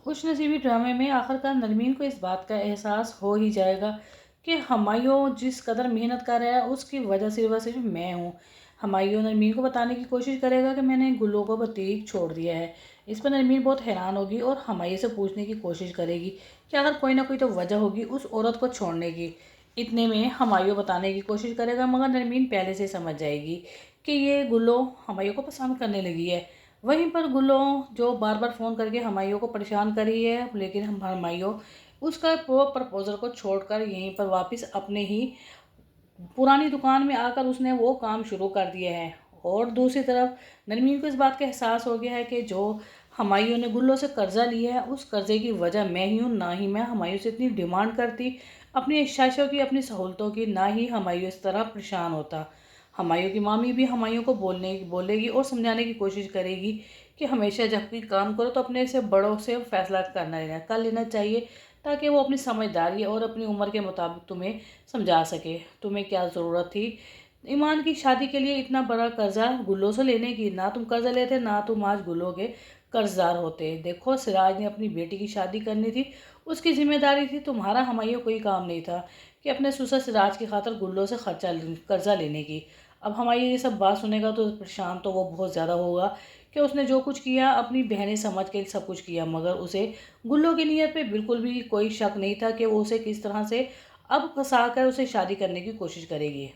खुश नसीबी ड्रामे में आखिरकार नरमीन को इस बात का एहसास हो ही जाएगा कि हमायूं जिस कदर मेहनत कर रहा है उसकी वजह सिर्फ मैं हूँ। हमायूं नरमीन को बताने की कोशिश करेगा कि मैंने गुल्लो को बतीक छोड़ दिया है। इस पर नरमीन बहुत हैरान होगी और हमायूं से पूछने की कोशिश करेगी कि अगर कोई ना कोई तो वजह होगी उस औरत को छोड़ने की। इतने में हमायूं बताने की कोशिश करेगा मगर नरमीन पहले से समझ जाएगी कि ये गुल्लो हमायूं को पसंद करने लगी है। वहीं पर गुल्लो जो बार बार फ़ोन करके हमायूं को परेशान कर रही है, लेकिन हमायूं उसका वो प्रपोज़ल को छोड़कर यहीं पर वापस अपने ही पुरानी दुकान में आकर उसने वो काम शुरू कर दिया है। और दूसरी तरफ नरमीन को इस बात का एहसास हो गया है कि जो हमायूं ने गुल्लो से कर्जा लिया है उस कर्जे की वजह मैं ही हूँ। ना ही मैं हमायूं से इतनी डिमांड करती अपनी ख्वाहिशों की, अपनी सहूलतों की, ना ही हमायूं इस तरह परेशान होता। हमायूं की मामी भी हमायूं को बोलेगी और समझाने की कोशिश करेगी कि हमेशा जब भी काम करो तो अपने से बड़ों से फैसला कर लेना चाहिए, ताकि वो अपनी समझदारी और अपनी उम्र के मुताबिक तुम्हें समझा सके तुम्हें क्या ज़रूरत थी ईमान की शादी के लिए इतना बड़ा कर्जा गुल्लो से लेने की। ना तुम कर्जा लेते, ना तुम आज गुल्लो के कर्जदार होते। देखो, सिराज ने अपनी बेटी की शादी करनी थी, उसकी जिम्मेदारी थी। तुम्हारा हमायूं कोई काम नहीं था कि अपने ससुर सिराज की खातिर गुल्लो से कर्जा लेने की। अब हमायूं ये सब बात सुनेगा तो परेशान तो वो बहुत ज़्यादा होगा कि उसने जो कुछ किया अपनी बहनें समझ के सब कुछ किया, मगर उसे गुल्लो की नीयत पे बिल्कुल भी कोई शक नहीं था कि वो उसे किस तरह से अब फंसा कर उसे शादी करने की कोशिश करेगी।